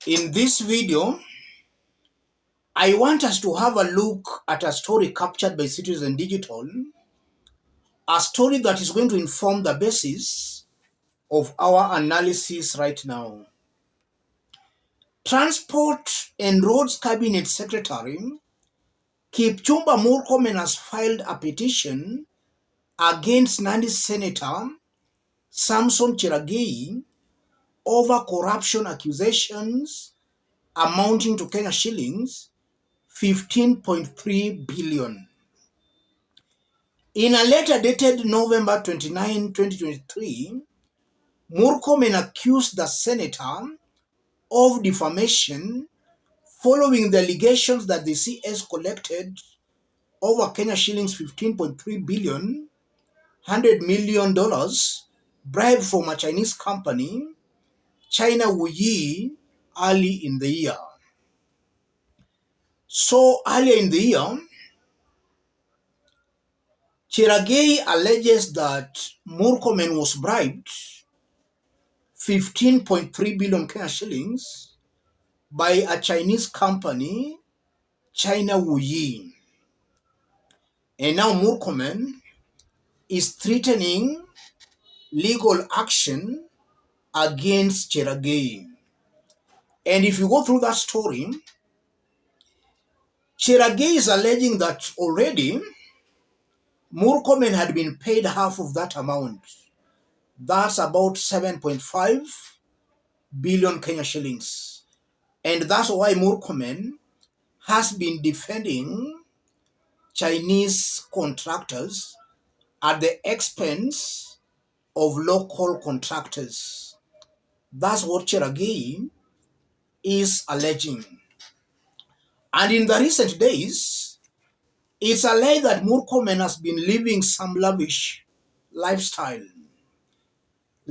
In this video, I want us to have a look at a story captured by Citizen Digital, a story that is going to inform the basis of our analysis right now. Transport and Roads Cabinet Secretary Kipchumba Murkomen has filed a petition against Nandi Senator Samson Cheragei over corruption accusations amounting to Kenya shillings 15.3 billion. In a letter dated November 29, 2023, Murkomen accused the senator of defamation following the allegations that the CS collected over Kenya shillings 15.3 billion, $100 million bribed from a Chinese company, China Wuyi, early in the year. So earlier in the year, Cheragei alleges that Murkomen was bribed 15.3 billion Kenya shillings by a Chinese company, China Wuyi. And now Murkomen is threatening legal action against Cheragei. And if you go through that story, Cheragei is alleging that already Murkomen had been paid half of that amount. That's about 7.5 billion Kenya shillings. And that's why Murkomen has been defending Chinese contractors at the expense of local contractors. That's what Cheragei is alleging. And in the recent days, it's alleged that Murkomen has been living some lavish lifestyle.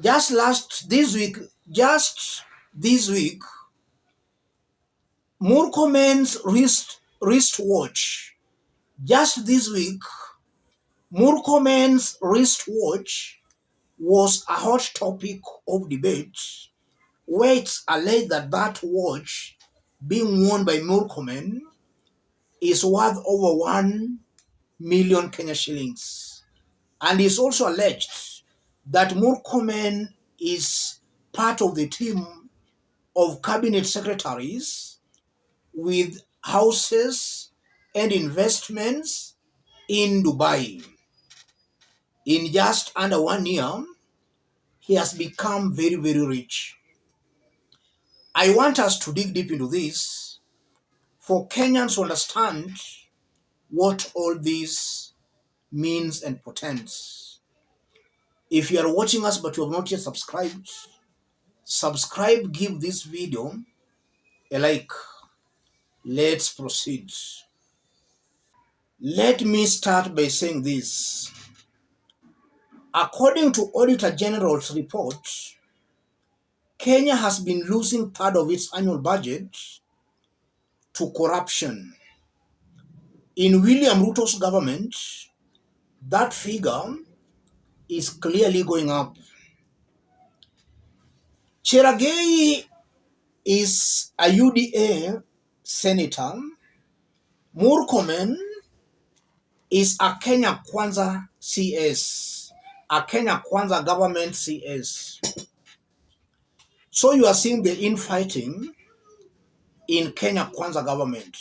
Just this week, Murkomen's wristwatch. Just this week, Murkomen's wristwatch was a hot topic of debate, where it's alleged that that watch being worn by Murkomen is worth over 1 million Kenya shillings. And it's also alleged that Murkomen is part of the team of cabinet secretaries with houses and investments in Dubai. In just under 1 year, he has become very, very rich. I want us to dig deep into this for Kenyans to understand what all this means and portends. If you are watching us but you have not yet subscribed, subscribe, give this video a like. Let's proceed. Let me start by saying this. According to Auditor General's report, Kenya has been losing part of its annual budget to corruption. In William Ruto's government, that figure is clearly going up. Cheragei is a UDA senator. Murkomen is a Kenya Kwanza CS, a Kenya Kwanza government CS. So you are seeing the infighting in Kenya Kwanza government.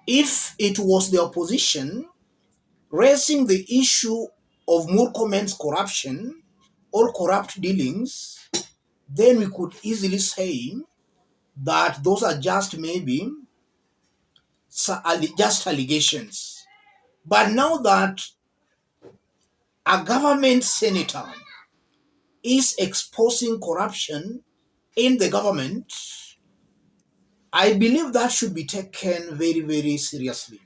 If it was the opposition raising the issue of Murkomen's corruption or corrupt dealings, then we could easily say that those are just maybe just allegations. But now that a government senator is exposing corruption in the government, I believe that should be taken very, very seriously.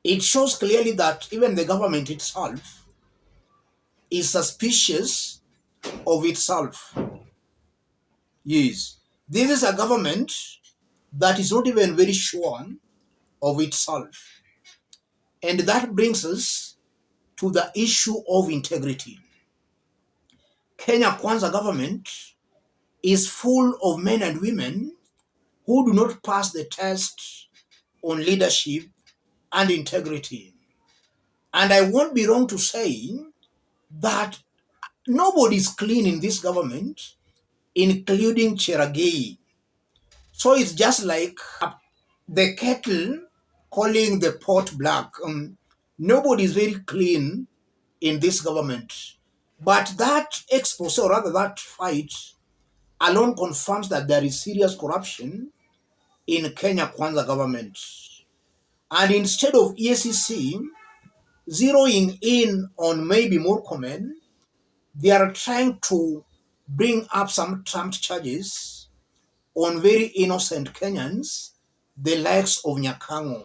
It shows clearly that even the government itself is suspicious of itself. Yes, this is a government that is not even very sure of itself. And that brings us to the issue of integrity. Kenya Kwanza government is full of men and women who do not pass the test on leadership and integrity. And I won't be wrong to say that nobody is clean in this government, including Cheragei. So it's just like the kettle calling the pot black. Nobody is very clean in this government. But that expose, or rather that fight, alone confirms that there is serious corruption in Kenya Kwanza government. And instead of EACC zeroing in on maybe Murkomen, they are trying to bring up some trumped charges on very innocent Kenyans, the likes of Nyakango.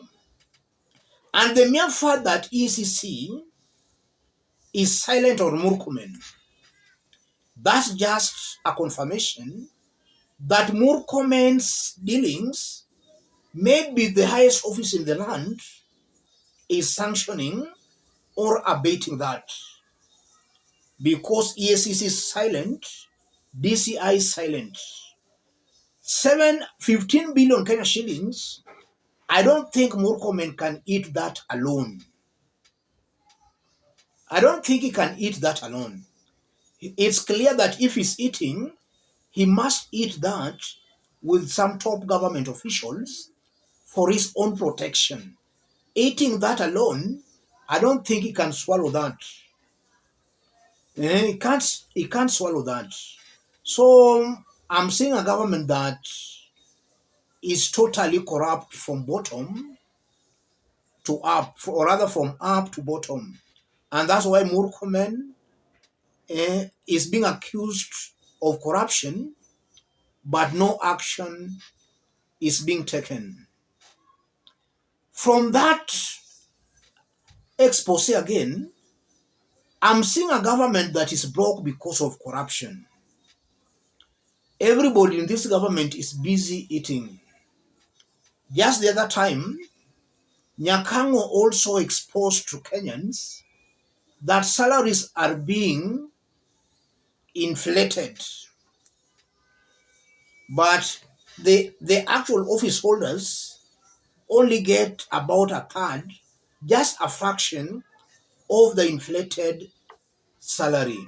And the mere fact that EACC is silent on Murkomen, that's just a confirmation that Murkomen's dealings, maybe the highest office in the land, is sanctioning or abating that. Because EACC is silent, DCI is silent. 15 billion Kenya shillings, I don't think Murkomen can eat that alone. I don't think he can eat that alone. It's clear that if he's eating, he must eat that with some top government officials for his own protection. Eating that alone, I don't think he can swallow that. He can't swallow that. So I'm seeing a government that is totally corrupt from bottom to up, or rather from up to bottom. And that's why Murkomen is being accused of corruption, but no action is being taken. From that expose again, I'm seeing a government that is broke because of corruption. Everybody in this government is busy eating. Just the other time, Nyakango also exposed to Kenyans that salaries are being inflated. But the actual office holders only get about a third, just a fraction of the inflated salary.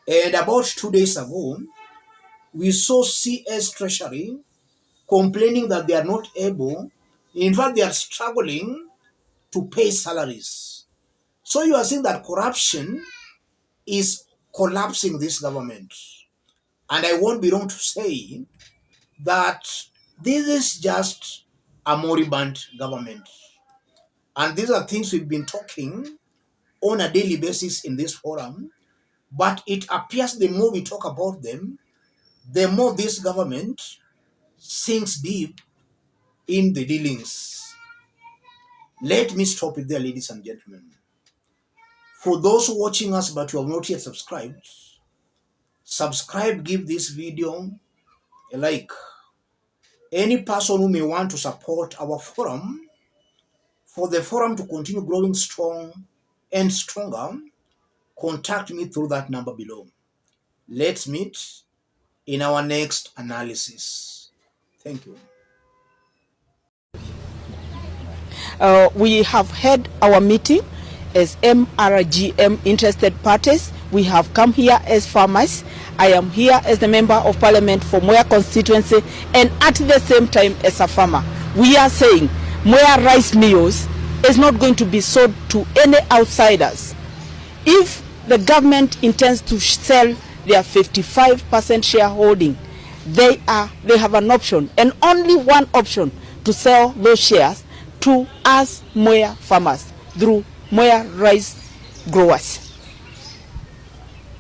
And about 2 days ago, we saw CS Treasury complaining that they are not able, in fact, they are struggling to pay salaries. So you are seeing that corruption is collapsing this government. And I won't be wrong to say that this is just a moribund government. And these are things we've been talking on a daily basis in this forum. But it appears the more we talk about them, the more this government sinks deep in the dealings. Let me stop it there, ladies and gentlemen. For those watching us but who have not yet subscribed, subscribe, give this video a like. Any person who may want to support our forum, for the forum to continue growing strong and stronger, contact me through that number below. Let's meet in our next analysis. Thank you. We have had our meeting as MRGM interested parties. We have come here as farmers. I am here as the member of parliament for Mwea constituency, and at the same time as a farmer. We are saying Mwea rice mills is not going to be sold to any outsiders. If the government intends to sell their 55% shareholding, they have an option, and only one option, to sell those shares to us Mwea farmers through Mwea rice growers.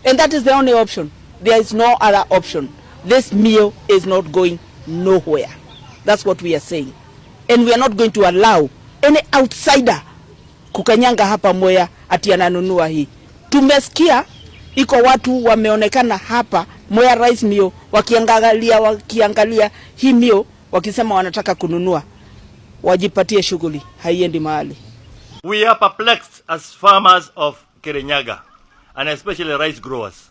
And that is the only option. There is no other option. This meal is not going nowhere. That's what we are saying. And we are not going to allow any outsider kukanyanga hapa Mwea ati ananunua hii. Tumesikia iko watu wameonekana hapa Mwea rice meal wakiangalia hii meal wakisema wanataka kununua. Wajipatie shughuli, haiendi mahali. We are perplexed as farmers of Kirinyaga, and especially rice growers.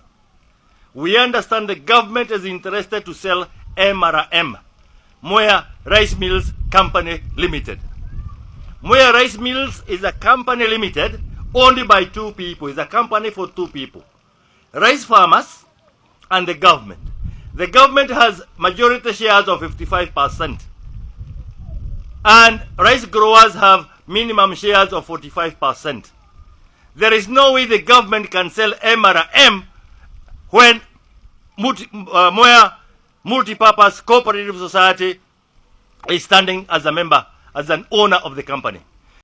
we understand the government is interested to sell MRM, Moya Rice Mills Company Limited. Moya Rice Mills is a company limited owned by two people. It's a company for two people, rice farmers and the government. The government has majority shares of 55%, and rice growers have minimum shares of 45%. There is no way the government can sell MRM when Moya Multipurpose Cooperative Society is standing as a member, as an owner of the company.